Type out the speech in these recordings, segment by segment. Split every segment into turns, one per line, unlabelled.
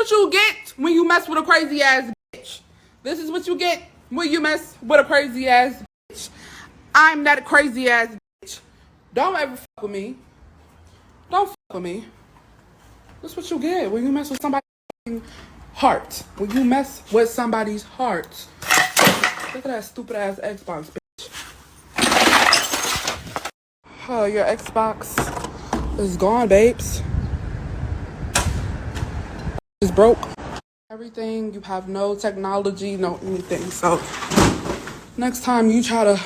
what you get when you mess with a crazy ass bitch. This is what you get when you mess with a crazy ass bitch. I'm that crazy ass bitch. Don't ever fuck with me. Don't fuck with me. That's what you get when you mess with somebody's heart. When you mess with somebody's heart. Look at that stupid ass Xbox, bitch. Oh, your Xbox is gone, babes. It's broke. Everything, you have no technology, no anything. So next time you try to,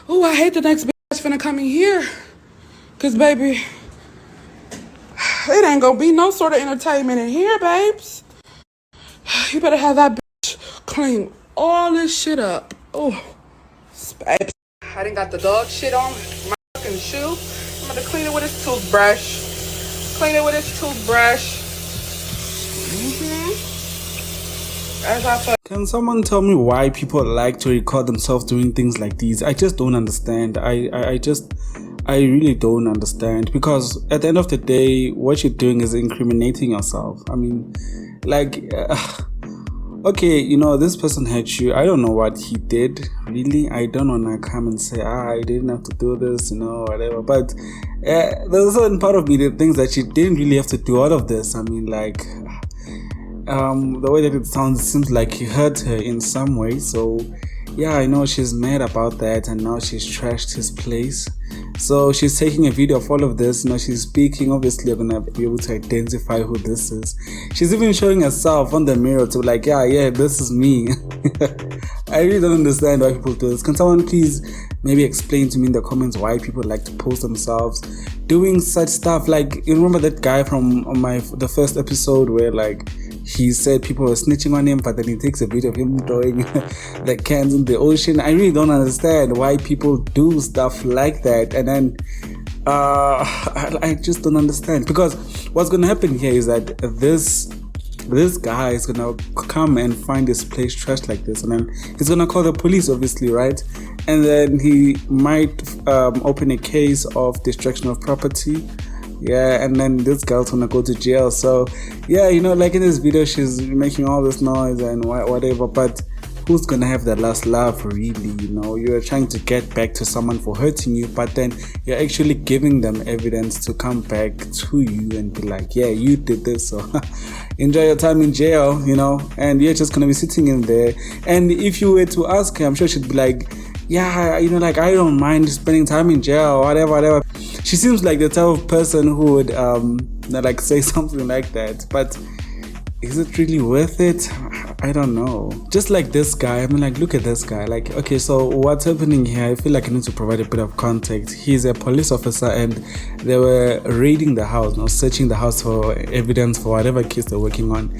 oh, I hate the next bitch that's finna come in here. Cause baby, it ain't gonna be no sort of entertainment in here, babes. You better have that bitch clean all this shit up. Oh, babes. I done got the dog shit on my fucking shoe. I'm gonna clean it with this toothbrush. Clean it with this toothbrush.
Can someone tell me why people like to record themselves doing things like these? I just don't understand. I really don't understand, because at the end of the day, what you're doing is incriminating yourself. I mean, like, okay, you know, this person hurt you. I don't know what he did, really. I don't want to come and say, I didn't have to do this, you know, whatever. But there's a certain part of me that thinks that she didn't really have to do all of this. I mean, like, the way that it sounds, it seems like he hurt her in some way. So yeah, I know she's mad about that, and now she's trashed his place. So she's taking a video of all of this. Now she's speaking. Obviously, you're gonna be able to identify who this is. She's even showing herself on the mirror to like, yeah, this is me. I really don't understand why people do this. Can someone please maybe explain to me in the comments why people like to post themselves doing such stuff? Like, you remember that guy from the first episode where like he said people were snitching on him, but then he takes a video of him throwing the cans in the ocean. I really don't understand why people do stuff like that. And then I just don't understand, because what's gonna happen here is that this guy is gonna come and find this place trashed like this, and then he's gonna call the police, obviously, right? And then he might open a case of destruction of property. Yeah, and then this girl's gonna go to jail. So yeah, you know, like in this video, she's making all this noise and whatever, but who's gonna have the last laugh, really? You know, you're trying to get back to someone for hurting you, but then you're actually giving them evidence to come back to you and be like, yeah, you did this, so enjoy your time in jail, you know. And you're just gonna be sitting in there, and if you were to ask her, I'm sure she'd be like, yeah, you know, like, I don't mind spending time in jail, whatever. She seems like the type of person who would like say something like that, but is it really worth it? I don't know. Just like this guy, I mean, like, look at this guy. Like, okay, so what's happening here? I feel like I need to provide a bit of context. He's a police officer, and they were raiding the house, searching the house for evidence for whatever case they're working on.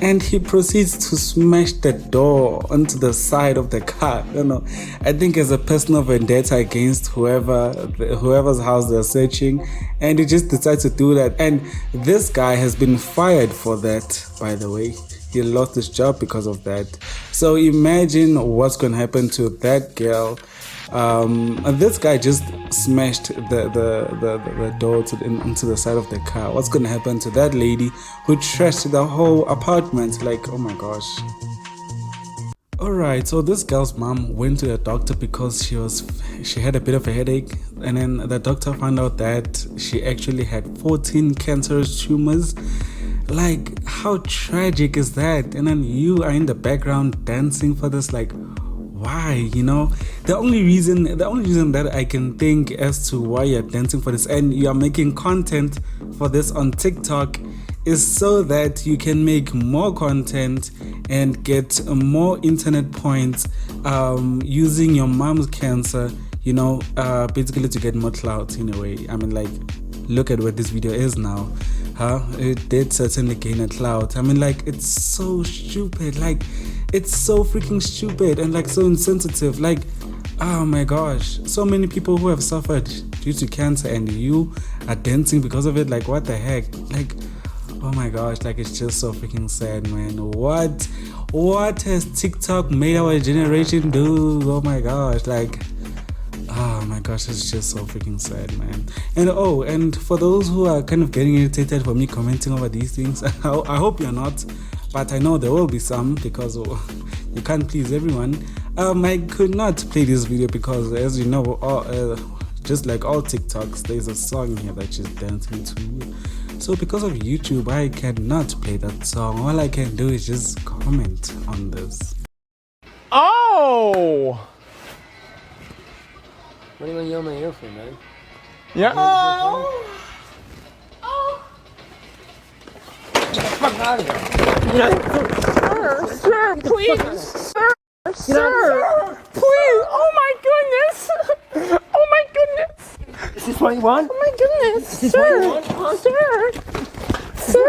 And he proceeds to smash the door onto the side of the car. I don't know. I think as a personal vendetta against whoever's house they're searching, and he just decides to do that. And this guy has been fired for that, by the way. He lost his job because of that. So imagine what's going to happen to that girl. This guy just smashed the door onto the side of the car. What's going to happen to that lady who trashed the whole apartment? Like, oh my gosh. Alright, so this girl's mom went to the doctor because she had a bit of a headache, and then the doctor found out that she actually had 14 cancerous tumors. Like, how tragic is that? And then you are in the background dancing for this, like, why? You know, the only reason that I can think as to why you're dancing for this and you're making content for this on TikTok is so that you can make more content and get more internet points using your mom's cancer, you know, basically to get more clout in a way. I mean, like, look at what this video is now. It did certainly gain a clout. I mean, like, it's so stupid. Like, it's so freaking stupid and like so insensitive. Like, oh my gosh, so many people who have suffered due to cancer, and you are dancing because of it. Like, what the heck? Like, oh my gosh, like, it's just so freaking sad, man. What has TikTok made our generation do? Oh my gosh, like, Oh my gosh, it's just so freaking sad, man. And for those who are kind of getting irritated for me commenting over these things, I hope you're not, but I know there will be some because you can't please everyone. I could not play this video because, as you know, just like all TikToks, there's a song here that she's dancing to. So because of YouTube, I cannot play that song. All I can do is just comment on this.
Oh!
What are you gonna yell in my ear for, man?
Yeah. Oh!
Get the fuck out of here.
Sir, please. Sir, please. Oh my goodness. Oh my goodness.
Is this what you want?
Oh my goodness.
Is this what you want?
Sir.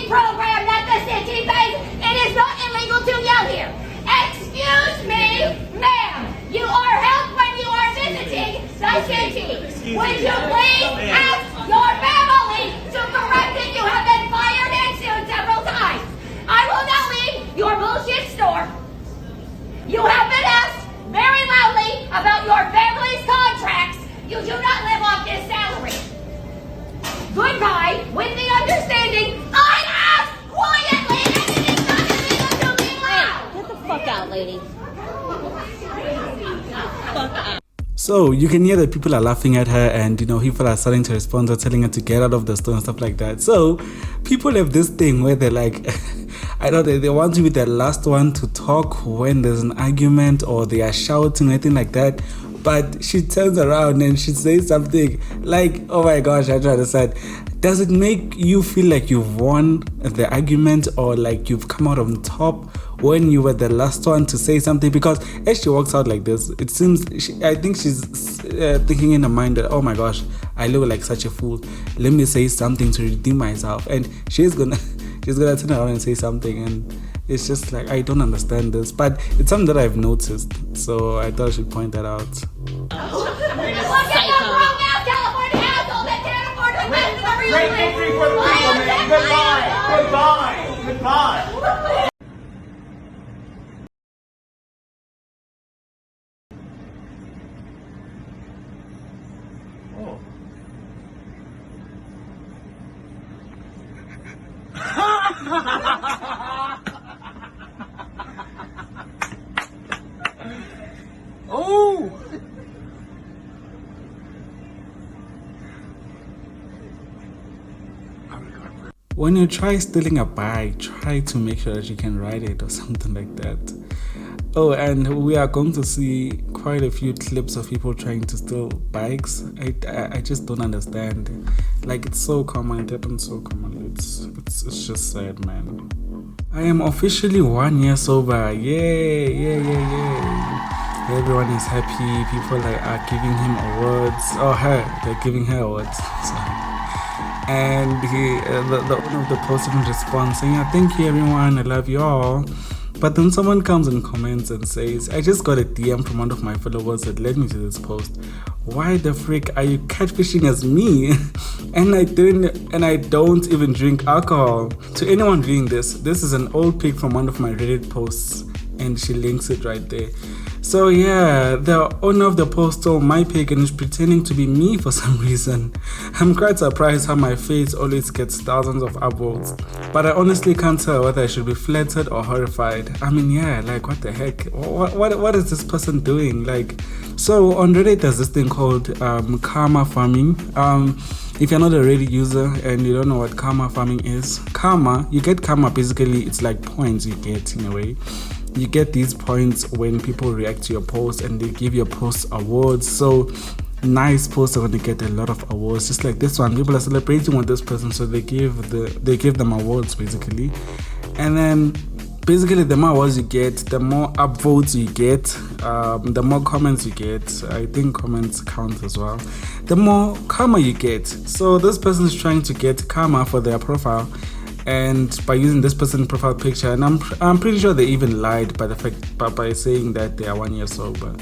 Program that the city pays. It is not illegal to yell here. Excuse me, ma'am. You are helped when you are visiting the city. Would you please ask your family to correct it? You have been fired and sued several times. I will not leave your bullshit store. You have been asked very loudly about your family's contracts. You do not live off this salary. Goodbye, with the understanding I asked quietly and it is not illegal to be loud.
Get the fuck out, lady.
So you can hear that people are laughing at her, and people are starting to respond or telling her to get out of the store and stuff like that. So people have this thing where they're like, I know they want to be the last one to talk when there's an argument or they are shouting or anything like that. But she turns around and she says something like, oh my gosh, I don't understand. Does it make you feel like you've won the argument or like you've come out on top when you were the last one to say something? Because as she walks out like this, it seems, I think she's thinking in her mind that, oh my gosh, I look like such a fool. Let me say something to redeem myself. And she's gonna turn around and say something, and it's just like, I don't understand this, but it's something that I've noticed, so I thought I should point that out.
Look at the grown ass California asshole that can't afford to invest in every
Great victory for the people, man. Goodbye. Goodbye. Oh. Oh!
When you try stealing a bike, try to make sure that you can ride it or something like that. Oh, and we are going to see quite a few clips of people trying to steal bikes. I just don't understand. Like, it's so common, it happens so commonly. It's just sad, man. I am officially 1 year sober. Yay. Everyone is happy. People are giving him awards. Oh, they're giving her awards. And the owner of the post even responds saying, yeah, thank you everyone, I love you all. But then someone comes and comments and says, I just got a DM from one of my followers that led me to this post. Why the frick are you catfishing as me? and I don't even drink alcohol. To anyone reading this is an old pic from one of my Reddit posts, and she links it right there. So yeah, the owner of the post stole my pic and is pretending to be me for some reason. I'm quite surprised how my face always gets thousands of upvotes, but I honestly can't tell whether I should be flattered or horrified. I mean, yeah, like what the heck? What is this person doing? Like, so on Reddit there's this thing called karma farming. If you're not a Reddit user and you don't know what karma farming is, you get karma, basically it's like points you get in a way. You get these points when people react to your post and they give your post awards. So nice posts are going to get a lot of awards, just like this one. People are celebrating with this person, so they give them awards basically. And then basically the more awards you get, the more upvotes you get, the more comments you get. I think comments count as well. The more karma you get. So this person is trying to get karma for their profile, and by using this person's profile picture, and I'm pretty sure they even lied by saying that they are 1 year sober.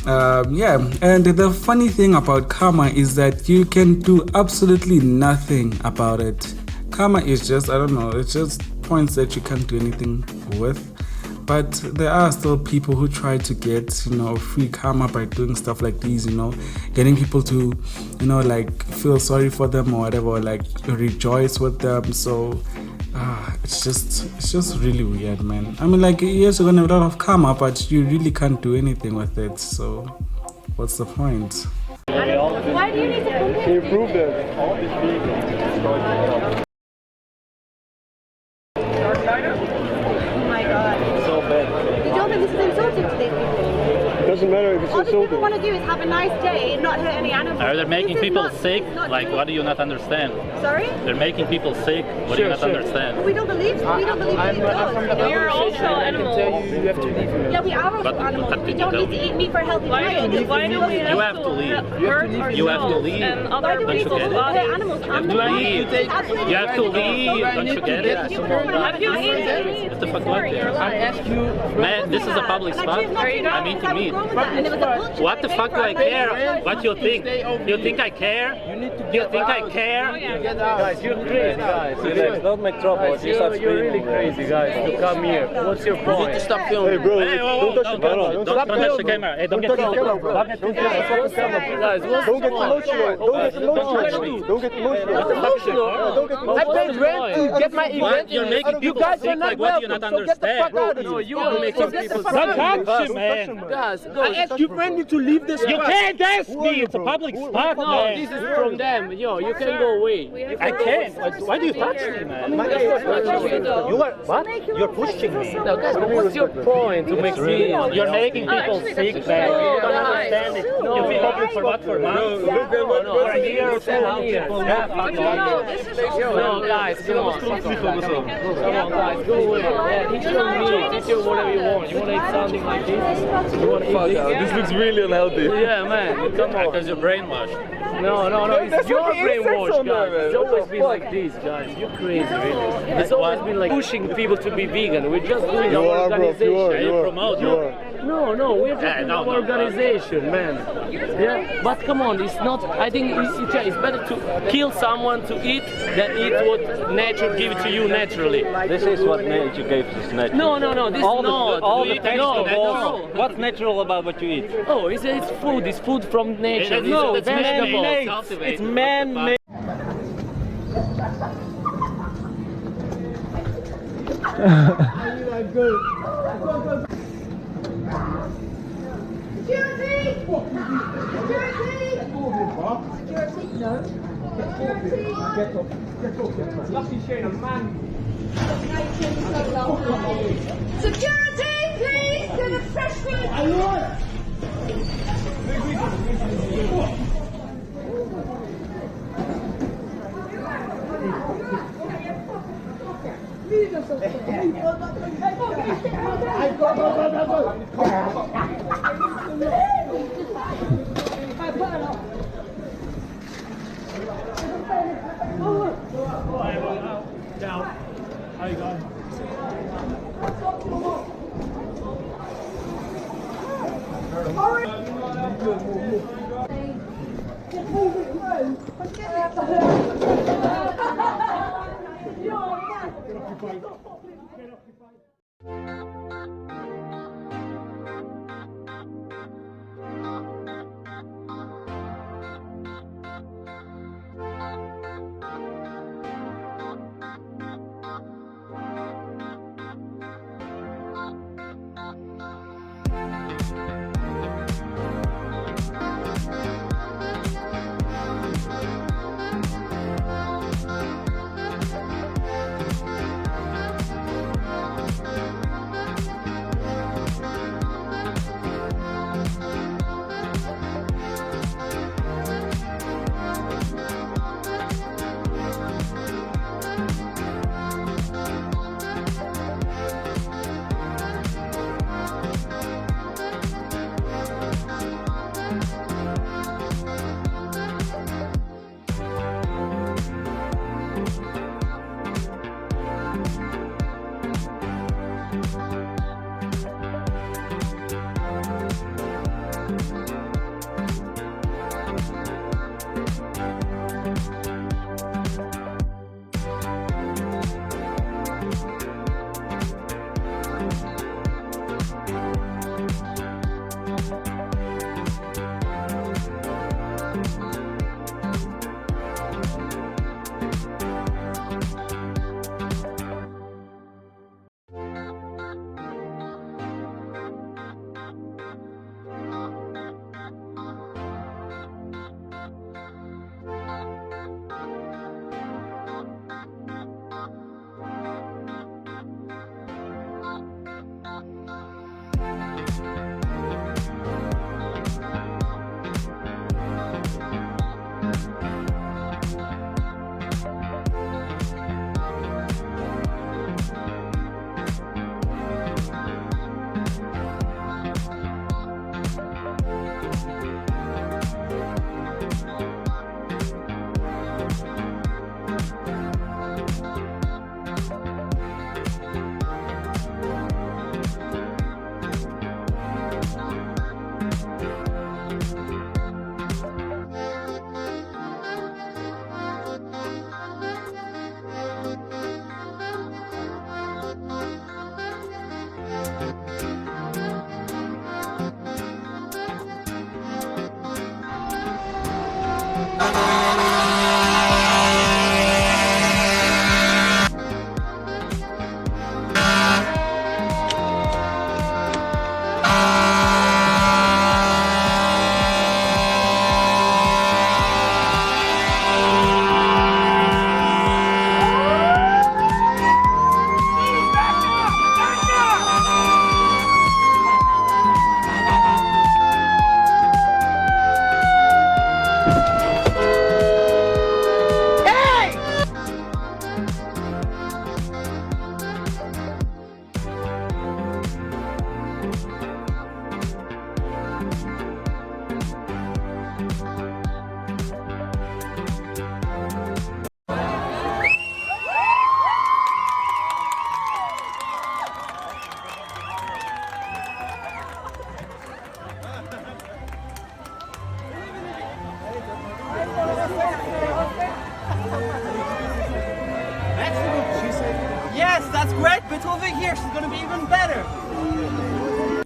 Yeah, and the funny thing about karma is that you can do absolutely nothing about it. Karma is just, I don't know, it's just points that you can't do anything with. but there are still people who try to get, free karma by doing stuff like these, getting people to, like feel sorry for them or whatever, or like rejoice with them. So it's just really weird, man. I mean, like, yes, you're gonna have a lot of karma, but you really can't do anything with it. So what's the point?
Why do you need to come here?
Can you prove that?
Oh my god.
So bad.
You don't think this is insulting to these people?
It doesn't matter if it's
All these people
insulting.
want to do is have a nice day and not hurt any animals.
Are they making
This is
people
not-
sick?
not
Like,
doing-
what do you not understand?
Sorry?
They're making people sick. What do you not understand?
We don't believe it does.
We are also animals.
You have to leave him.
Yeah, we are also
But
animals.
what
We
can you
don't
tell
need to
me?
eat meat for a healthy
Why
diet.
do we
You have to leave.
hurt
You have to
ourselves
leave.
and
Why
other
do we need to
Don't you
hurt
get it?
animals?
You have to leave. You have to leave. Don't you get it?
Have you eaten meat
What the fuck
before
was
in your
this?
life?
Man, this is a public spot. I'm eating meat. What the fuck do I care? What you think? You think I care? You think I care?
Guys, you're crazy, guys. Don't make trouble. You're really crazy, guys, to come here. What's your point? You need to stop filming. Hey, bro,
Hey, whoa,
don't touch the camera.
don't touch the camera. Hey, don't get
touch the camera, bro.
Don't get
Don't get emotional. Guys, don't get emotional. Don't get emotional. Don't get emotional. Don't get emotional.
I paid rent to get my event.
You're making people sick. Like, what do you not understand?
No, you are making people
Don't
sick.
touch him, man.
Guys, I asked you friendly to leave this.
You can't ask me. It's a public spot,
No,
man.
this is from them. Yo, you can go away.
I can't. Why do you touch me, man?
You are what? You're pushing me. No, guys, but what's your point to make me?
You're making people sick, man. You don't understand it. You feel public for what? For months? For a year or 2 years? Yeah, fuck off.
No, guys, come on. Come on, guys, go away. Yeah, eat your meat, eat your whatever you want. You want to eat something like this? You want to eat this?
This looks really unhealthy.
Yeah, man, come on.
Because you're brainwashed.
No, it's your brainwash, guys. It's always been like this, guys. You're crazy, really. It's always been like pushing people to be vegan. We're just doing
You
our
are, bro.
organization.
You promote.
No, we're just doing our organization, man. Yeah, but come on, it's not. I think it's better to kill someone to eat than eat what nature gives to you naturally.
This is what nature gave us naturally.
No, this is not.
all the
No,
vegetables. What's natural about what you eat?
Oh, it's food. It's food from nature.
No,
It's vegetables.
It's man-made.
Security, please, to the fresh food.
that's great, but over here she's gonna be even better.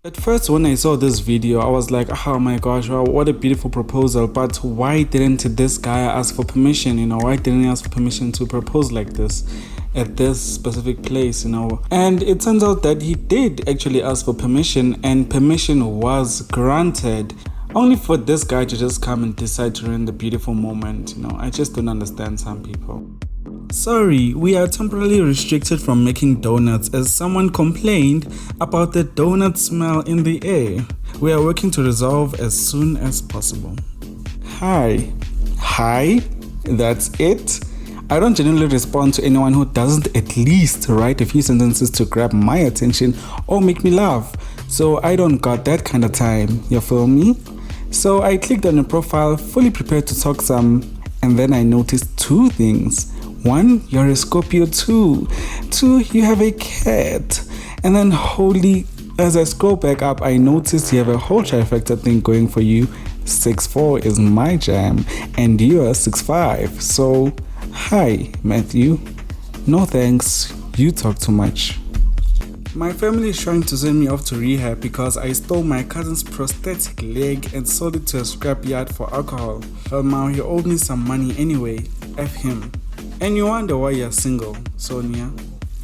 At first, when I saw this video, I was like, oh my gosh, wow, what a beautiful proposal. But why didn't this guy ask for permission? You know, why didn't he ask for permission to propose like this at this specific place, you know? And it turns out that he did actually ask for permission, and permission was granted. Only for this guy to just come and decide to ruin the beautiful moment, you know? I just don't understand some people. Sorry, we are temporarily restricted from making donuts as someone complained about the donut smell in the air. We are working to resolve as soon as possible. Hi. Hi? That's it? I don't generally respond to anyone who doesn't at least write a few sentences to grab my attention or make me laugh. So I don't got that kind of time, you feel me? So I clicked on your profile fully prepared to talk some, and then I noticed two things. 1, you're a Scorpio. 2, you have a cat. And then holy, as I scroll back up, I noticed you have a whole trifecta thing going for you. 6'4" is my jam, and you are 6'5". So, hi, Matthew. No thanks, you talk too much. My family is trying to send me off to rehab because I stole my cousin's prosthetic leg and sold it to a scrapyard for alcohol. Well, now he owed me some money anyway. F him. And you wonder why you're single, Sonia.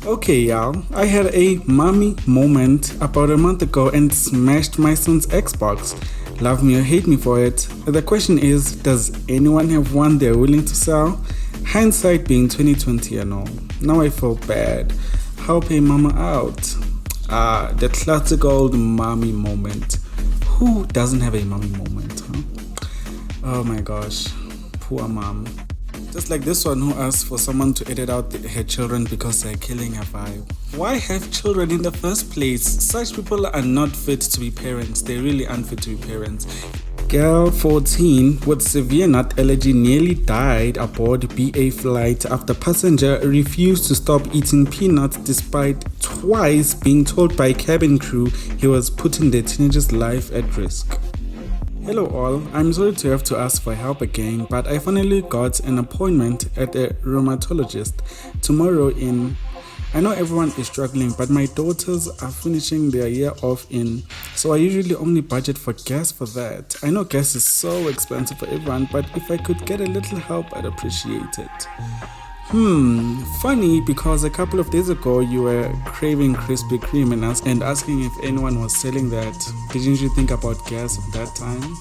Okay, y'all, I had a mommy moment about a month ago and smashed my son's Xbox. Love me or hate me for it. The question is, does anyone have one they're willing to sell? Hindsight being 2020 and all. Now I feel bad. Help a mama out. The classic old mommy moment. Who doesn't have a mommy moment, huh? Oh my gosh, poor mom. Just like this one who asked for someone to edit out her children because they're killing her vibe. Why have children in the first place? Such people are not fit to be parents. They're really unfit to be parents. Girl 14 with severe nut allergy nearly died aboard BA flight after passenger refused to stop eating peanuts despite twice being told by cabin crew he was putting the teenager's life at risk. Hello all, I'm sorry to have to ask for help again, but I finally got an appointment at a rheumatologist tomorrow in... I know everyone is struggling, but my daughters are finishing their year off in, so I usually only budget for gas for that. I know gas is so expensive for everyone, but if I could get a little help, I'd appreciate it. Funny, because a couple of days ago you were craving Krispy Kreme and asking if anyone was selling that. Didn't you think about gas at that time?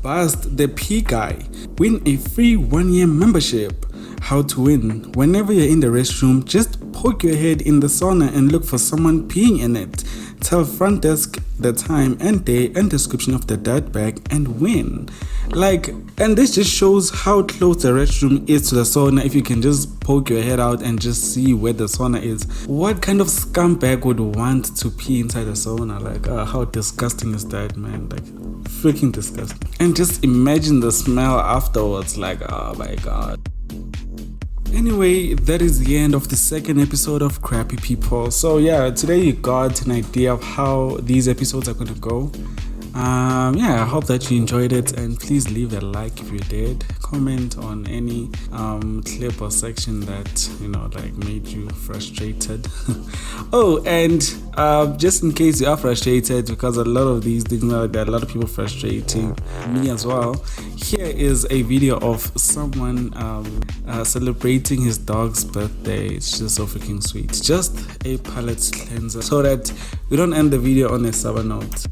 Bust the P guy. Win a free 1-year membership. How to win. Whenever you're in the restroom, just poke your head in the sauna and look for someone peeing in it. Tell front desk the time and day and description of the dirt bag and win. And this just shows how close the restroom is to the sauna if you can just poke your head out and just see where the sauna is. What kind of scumbag would want to pee inside a sauna? How disgusting is that, man? Freaking disgusting. And just imagine the smell afterwards, oh my god. Anyway, that is the end of the second episode of Crappy People. So yeah, today you got an idea of how these episodes are going to go. I hope that you enjoyed it, and please leave a like if you did. Comment on any clip or section that made you frustrated. Oh, and just in case you are frustrated, because a lot of these things, there are a lot of people frustrating me as well. Here is a video of someone celebrating his dog's birthday. It's just so freaking sweet. Just a palate cleanser so that we don't end the video on a sour note.